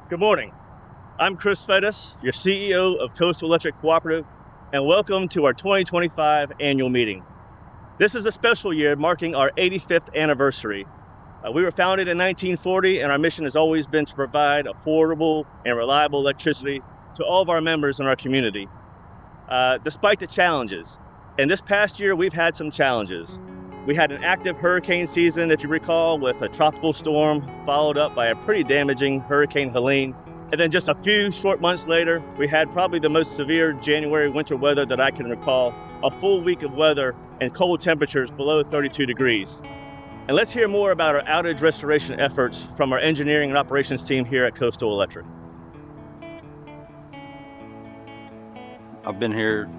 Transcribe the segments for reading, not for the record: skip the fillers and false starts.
Good morning. I'm Chris Fettis, your CEO of Coastal Electric Cooperative, and welcome to our 2025 annual meeting. This is a special year marking our 85th anniversary. We were founded in 1940, and our mission has always been to provide affordable and reliable electricity to all of our members in our community. Despite the challenges, and this past year we've had some challenges. We had an active hurricane season, if you recall, with a tropical storm followed up by a pretty damaging Hurricane Helene. And then just a few short months later, we had probably the most severe January winter weather that I can recall, a full week of weather and cold temperatures below 32 degrees. And let's hear more about our outage restoration efforts from our engineering and operations team here at Coastal Electric. I've been here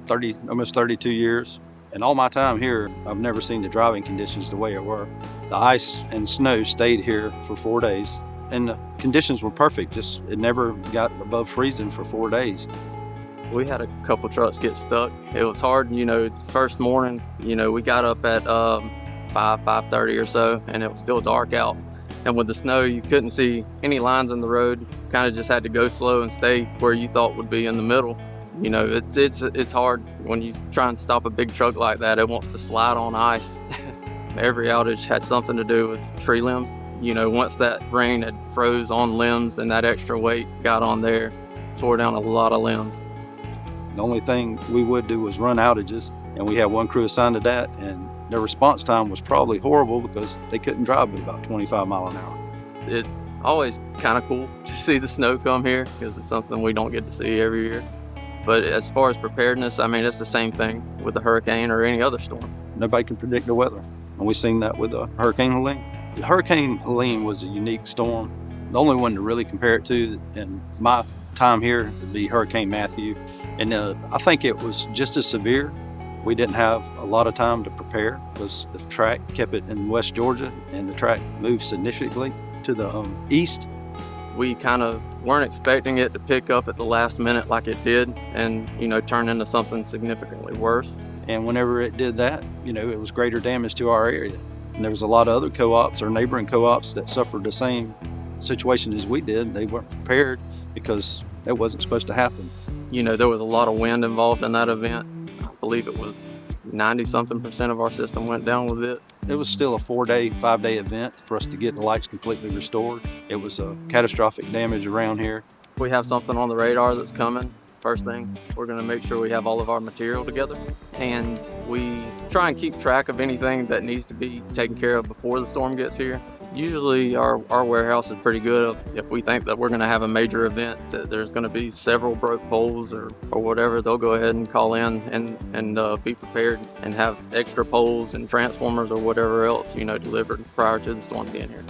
almost 32 years. And all my time here, I've never seen the driving conditions the way it were. The ice and snow stayed here for 4 days, and the conditions were perfect. It never got above freezing for 4 days. We had a couple trucks get stuck. It was hard, first morning, we got up at 5:30 or so, and it was still dark out. And with the snow, you couldn't see any lines in the road. You kind of just had to go slow and stay where you thought would be in the middle. It's hard when you try and stop a big truck like that. It wants to slide on ice. Every outage had something to do with tree limbs. Once that rain had froze on limbs and that extra weight got on there, tore down a lot of limbs. The only thing we would do was run outages, and we had one crew assigned to that, and their response time was probably horrible because they couldn't drive at about 25 miles an hour. It's always kind of cool to see the snow come here because it's something we don't get to see every year. But as far as preparedness, it's the same thing with a hurricane or any other storm. Nobody can predict the weather, and we've seen that with Hurricane Helene. Hurricane Helene was a unique storm. The only one to really compare it to in my time here would be Hurricane Matthew. And I think it was just as severe. We didn't have a lot of time to prepare because the track kept it in West Georgia, and the track moved significantly to the east. We kind of weren't expecting it to pick up at the last minute like it did and, turn into something significantly worse. And whenever it did that, it was greater damage to our area. And there was a lot of other co-ops or neighboring co-ops that suffered the same situation as we did. They weren't prepared because that wasn't supposed to happen. There was a lot of wind involved in that event. I believe it was 90-something% of our system went down with it. It was still a 5-day event for us to get the lights completely restored. It was a catastrophic damage around here. We have something on the radar that's coming. First thing, we're going to make sure we have all of our material together, and we try and keep track of anything that needs to be taken care of before the storm gets here. Usually our warehouse is pretty good. If we think that we're going to have a major event, that there's going to be several broke poles or whatever, they'll go ahead and call in and be prepared and have extra poles and transformers or whatever else, delivered prior to the storm getting here.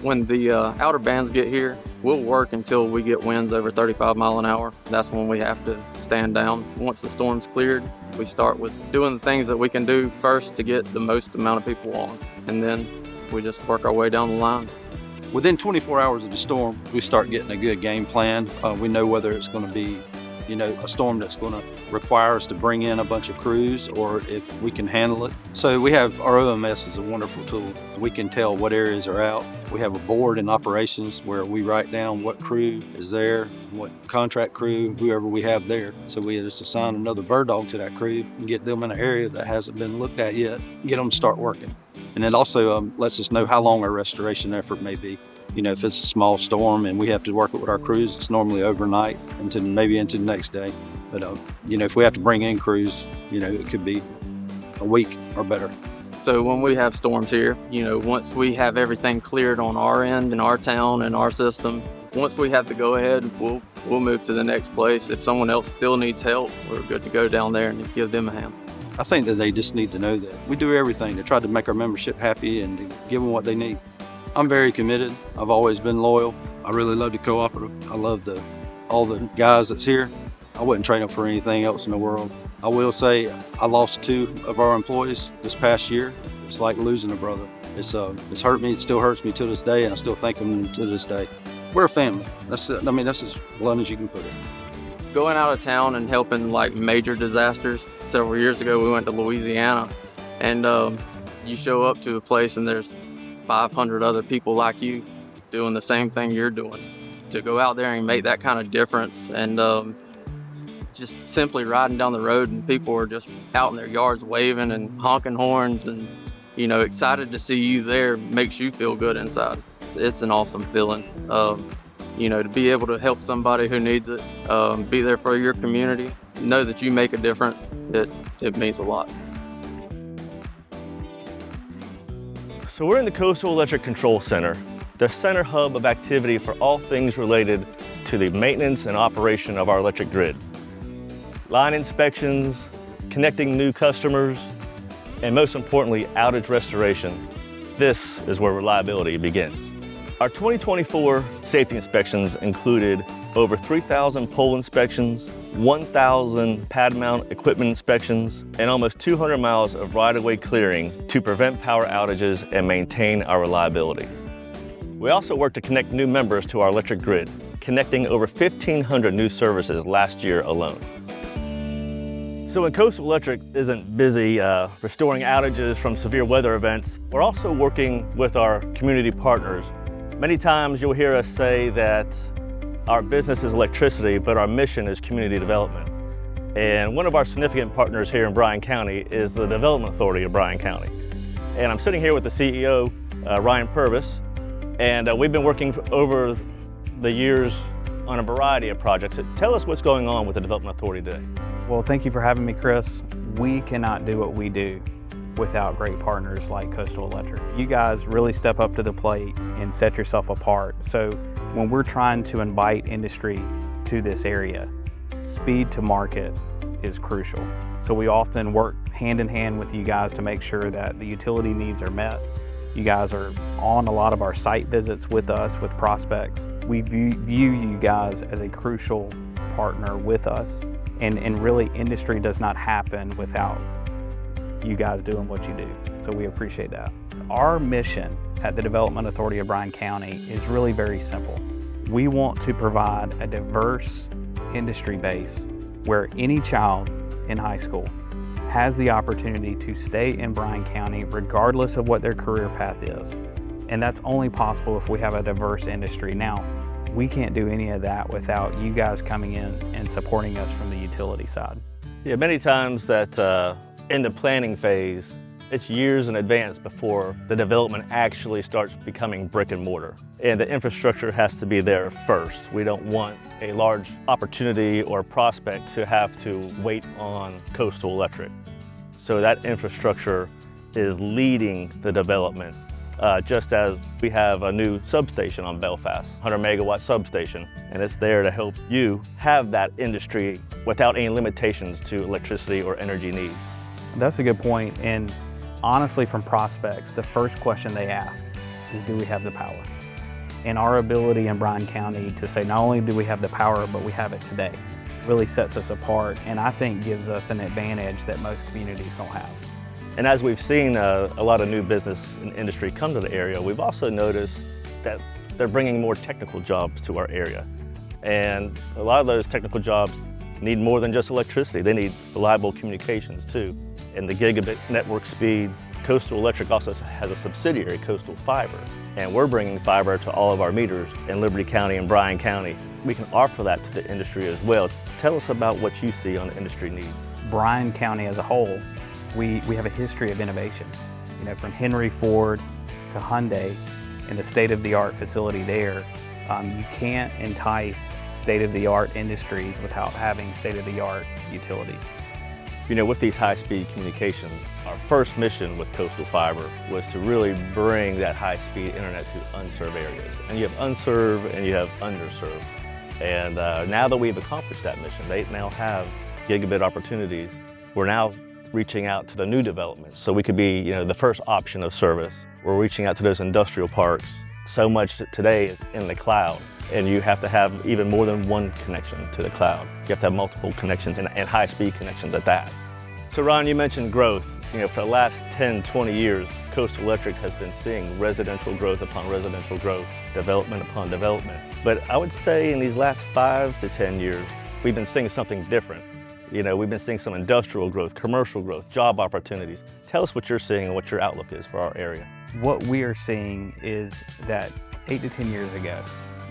When the outer bands get here, we'll work until we get winds over 35 miles an hour. That's when we have to stand down. Once the storm's cleared, we start with doing the things that we can do first to get the most amount of people on, and then we just work our way down the line. Within 24 hours of the storm, we start getting a good game plan. We know whether it's going to be, a storm that's going to require us to bring in a bunch of crews or if we can handle it. So we have our OMS is a wonderful tool. We can tell what areas are out. We have a board in operations where we write down what crew is there, what contract crew, whoever we have there. So we just assign another bird dog to that crew and get them in an area that hasn't been looked at yet, get them to start working. And it also lets us know how long our restoration effort may be. If it's a small storm and we have to work it with our crews, it's normally overnight maybe into the next day. But, if we have to bring in crews, it could be a week or better. So when we have storms here, once we have everything cleared on our end in our town and our system, once we have the go-ahead, we'll move to the next place. If someone else still needs help, we're good to go down there and give them a hand. I think that they just need to know that we do everything to try to make our membership happy and to give them what they need. I'm very committed. I've always been loyal. I really love the cooperative. I love all the guys that's here. I wouldn't trade them for anything else in the world. I will say I lost 2 of our employees this past year. It's like losing a brother. It's hurt me. It still hurts me to this day, and I still thank them to this day. We're a family. That's as blunt as you can put it. Going out of town and helping major disasters. Several years ago, we went to Louisiana, and you show up to a place and there's 500 other people like you doing the same thing you're doing. To go out there and make that kind of difference, and just simply riding down the road and people are just out in their yards waving and honking horns and, you know, excited to see you there makes you feel good inside. It's an awesome feeling. You know, to be able to help somebody who needs it, be there for your community, know that you make a difference, it means a lot. So we're in the Coastal Electric Control Center, the center hub of activity for all things related to the maintenance and operation of our electric grid. Line inspections, connecting new customers, and most importantly, outage restoration. This is where reliability begins. Our 2024 safety inspections included over 3,000 pole inspections, 1,000 pad mount equipment inspections, and almost 200 miles of right-of-way clearing to prevent power outages and maintain our reliability. We also worked to connect new members to our electric grid, connecting over 1,500 new services last year alone. So when Coastal Electric isn't busy restoring outages from severe weather events, we're also working with our community partners. Many times you'll hear us say that our business is electricity, but our mission is community development. And one of our significant partners here in Bryan County is the Development Authority of Bryan County. And I'm sitting here with the CEO, Ryan Purvis, and we've been working over the years on a variety of projects. Tell us what's going on with the Development Authority today. Well, thank you for having me, Chris. We cannot do what we do without great partners like Coastal Electric. You guys really step up to the plate and set yourself apart. So when we're trying to invite industry to this area, speed to market is crucial. So we often work hand in hand with you guys to make sure that the utility needs are met. You guys are on a lot of our site visits with us, with prospects. We view you guys as a crucial partner with us. And really, industry does not happen without you guys doing what you do. So we appreciate that. Our mission at the Development Authority of Bryan County is really very simple. We want to provide a diverse industry base where any child in high school has the opportunity to stay in Bryan County regardless of what their career path is. And that's only possible if we have a diverse industry. Now, we can't do any of that without you guys coming in and supporting us from the utility side. Yeah, many times that in the planning phase, it's years in advance before the development actually starts becoming brick and mortar. And the infrastructure has to be there first. We don't want a large opportunity or prospect to have to wait on Coastal Electric. So that infrastructure is leading the development. Just as we have a new substation on Belfast, 100 megawatt substation, and it's there to help you have that industry without any limitations to electricity or energy needs. That's a good point. And honestly, from prospects, the first question they ask is, do we have the power? And our ability in Bryan County to say not only do we have the power, but we have it today, really sets us apart, and I think gives us an advantage that most communities don't have. And as we've seen a lot of new business and industry come to the area, we've also noticed that they're bringing more technical jobs to our area. And a lot of those technical jobs need more than just electricity. They need reliable communications too. And the gigabit network speeds, Coastal Electric also has a subsidiary, Coastal Fiber. And we're bringing fiber to all of our meters in Liberty County and Bryan County. We can offer that to the industry as well. Tell us about what you see on the industry needs. Bryan County as a whole, we have a history of innovation. You know, from Henry Ford to Hyundai and the state-of-the-art facility there, you can't entice state-of-the-art industries without having state-of-the-art utilities. You know, with these high-speed communications, our first mission with Coastal Fiber was to really bring that high-speed internet to unserved areas. And you have unserved and you have underserved. And now that we've accomplished that mission, they now have gigabit opportunities. We're now reaching out to the new developments, so we could be, you know, the first option of service. We're reaching out to those industrial parks. So much today is in the cloud, and you have to have even more than one connection to the cloud. You have to have multiple connections and high-speed connections at that. So Ron, you mentioned growth. You know, for the last 10, 20 years, Coastal Electric has been seeing residential growth upon residential growth, development upon development. But I would say in these last 5 to 10 years, we've been seeing something different. You know, we've been seeing some industrial growth, commercial growth, job opportunities. Tell us what you're seeing and what your outlook is for our area. What we are seeing is that 8 to 10 years ago.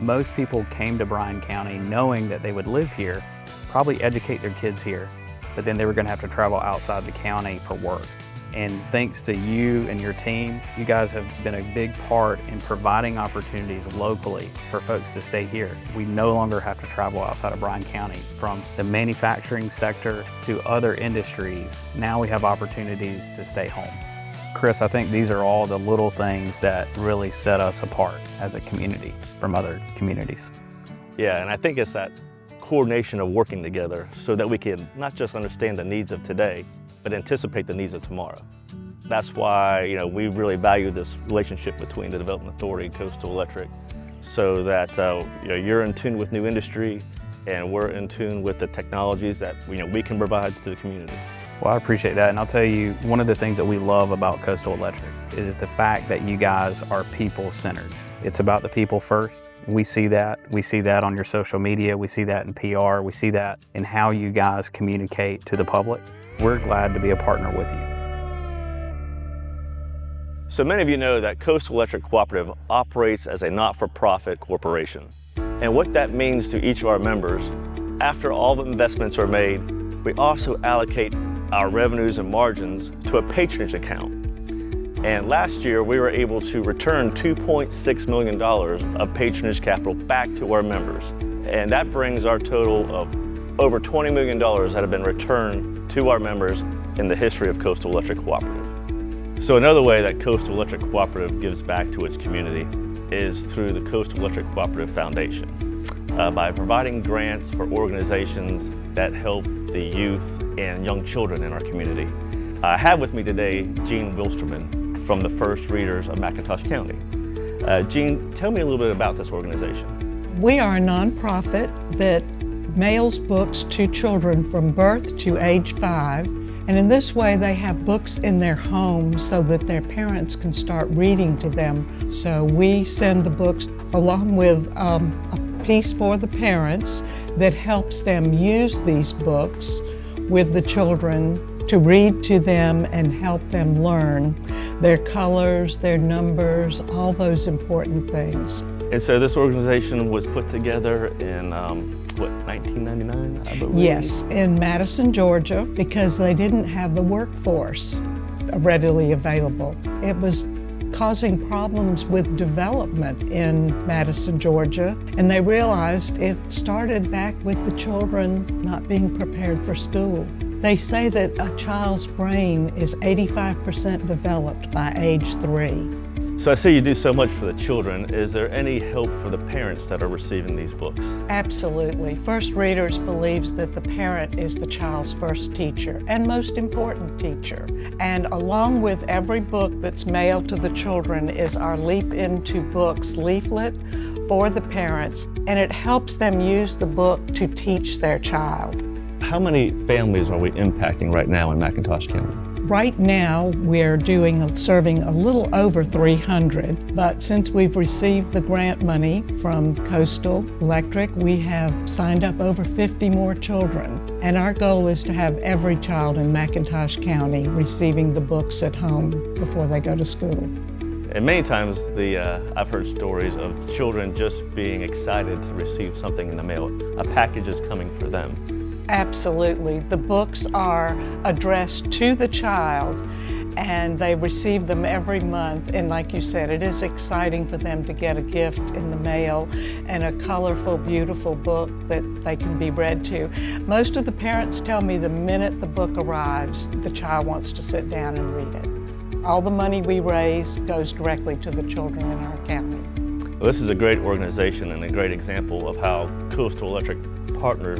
Most people came to Bryan County knowing that they would live here, probably educate their kids here, but then they were going to have to travel outside the county for work. And thanks to you and your team, you guys have been a big part in providing opportunities locally for folks to stay here. We no longer have to travel outside of Bryan County. From the manufacturing sector to other industries, now we have opportunities to stay home. Chris, I think these are all the little things that really set us apart as a community from other communities. Yeah, and I think it's that coordination of working together so that we can not just understand the needs of today, but anticipate the needs of tomorrow. That's why, we really value this relationship between the Development Authority and Coastal Electric, so that you're in tune with new industry and we're in tune with the technologies that we can provide to the community. Well, I appreciate that, and I'll tell you, one of the things that we love about Coastal Electric is the fact that you guys are people-centered. It's about the people first. We see that. We see that on your social media. We see that in PR. We see that in how you guys communicate to the public. We're glad to be a partner with you. So many of you know that Coastal Electric Cooperative operates as a not-for-profit corporation. And what that means to each of our members, after all the investments are made, we also allocate our revenues and margins to a patronage account. And last year, we were able to return $2.6 million of patronage capital back to our members. And that brings our total of over $20 million that have been returned to our members in the history of Coastal Electric Cooperative. So another way that Coastal Electric Cooperative gives back to its community is through the Coastal Electric Cooperative Foundation, by providing grants for organizations that help the youth and young children in our community. I have with me today Gene Wilsterman from the First Readers of McIntosh County. Gene, tell me a little bit about this organization. We are a nonprofit that mails books to children from birth to age 5, and in this way they have books in their homes so that their parents can start reading to them. So we send the books along with a piece for the parents that helps them use these books with the children to read to them and help them learn their colors, their numbers, all those important things. And so this organization was put together in, 1999, I believe? Yes, in Madison, Georgia, because they didn't have the workforce readily available. It was causing problems with development in Madison, Georgia, and they realized it started back with the children not being prepared for school. They say that a child's brain is 85% developed by age 3. So I see you do so much for the children. Is there any help for the parents that are receiving these books? Absolutely. First Readers believes that the parent is the child's first teacher and most important teacher. And along with every book that's mailed to the children is our Leap Into Books leaflet for the parents, and it helps them use the book to teach their child. How many families are we impacting right now in McIntosh County? Right now, we're serving a little over 300, but since we've received the grant money from Coastal Electric, we have signed up over 50 more children. And our goal is to have every child in McIntosh County receiving the books at home before they go to school. And many times I've heard stories of children just being excited to receive something in the mail. A package is coming for them. Absolutely. The books are addressed to the child and they receive them every month. And like you said, it is exciting for them to get a gift in the mail and a colorful, beautiful book that they can be read to. Most of the parents tell me the minute the book arrives, the child wants to sit down and read it. All the money we raise goes directly to the children in our county. Well, this is a great organization and a great example of how Coastal Electric partners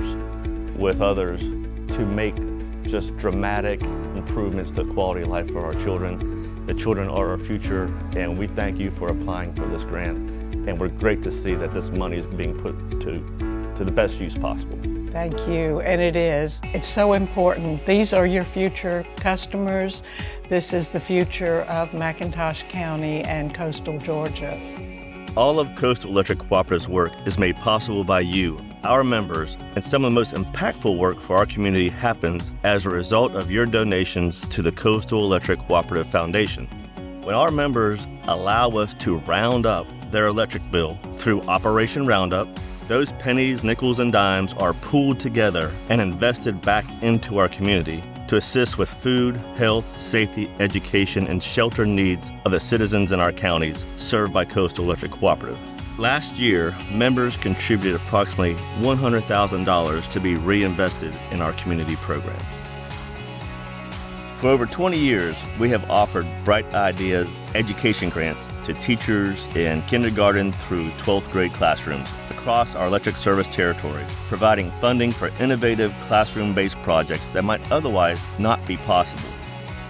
with others to make just dramatic improvements to quality of life for our children. The children are our future, and we thank you for applying for this grant. And we're great to see that this money is being put to the best use possible. Thank you, and it is. It's so important. These are your future customers. This is the future of McIntosh County and coastal Georgia. All of Coastal Electric Cooperative's work is made possible by you, our members, and some of the most impactful work for our community happens as a result of your donations to the Coastal Electric Cooperative Foundation. When our members allow us to round up their electric bill through Operation Roundup, those pennies, nickels, and dimes are pooled together and invested back into our community to assist with food, health, safety, education, and shelter needs of the citizens in our counties served by Coastal Electric Cooperative. Last year, members contributed approximately $100,000 to be reinvested in our community programs. For over 20 years, we have offered Bright Ideas education grants to teachers in kindergarten through 12th grade classrooms across our electric service territory, providing funding for innovative classroom-based projects that might otherwise not be possible.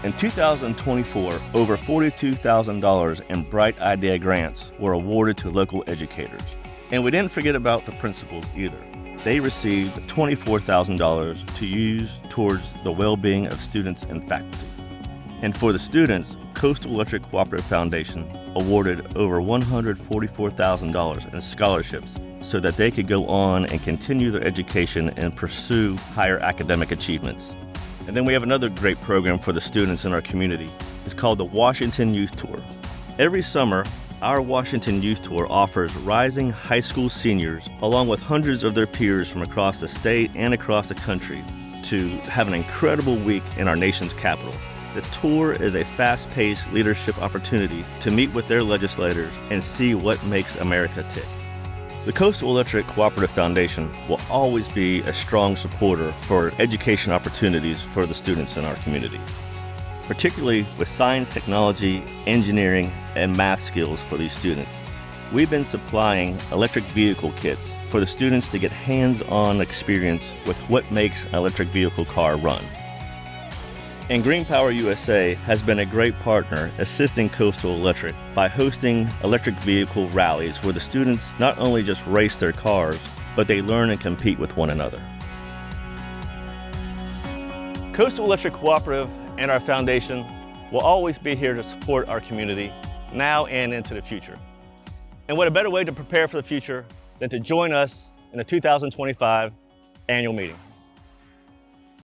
In 2024, over $42,000 in Bright Idea grants were awarded to local educators. And we didn't forget about the principals either. They received $24,000 to use towards the well-being of students and faculty. And for the students, Coastal Electric Cooperative Foundation awarded over $144,000 in scholarships so that they could go on and continue their education and pursue higher academic achievements. And then we have another great program for the students in our community. It's called the Washington Youth Tour. Every summer, our Washington Youth Tour offers rising high school seniors, along with hundreds of their peers from across the state and across the country, to have an incredible week in our nation's capital. The tour is a fast-paced leadership opportunity to meet with their legislators and see what makes America tick. The Coastal Electric Cooperative Foundation will always be a strong supporter for education opportunities for the students in our community, particularly with science, technology, engineering, and math skills for these students. We've been supplying electric vehicle kits for the students to get hands-on experience with what makes an electric vehicle car run. And Green Power USA has been a great partner assisting Coastal Electric by hosting electric vehicle rallies where the students not only just race their cars, but they learn and compete with one another. Coastal Electric Cooperative and our foundation will always be here to support our community now and into the future. And what a better way to prepare for the future than to join us in the 2025 annual meeting.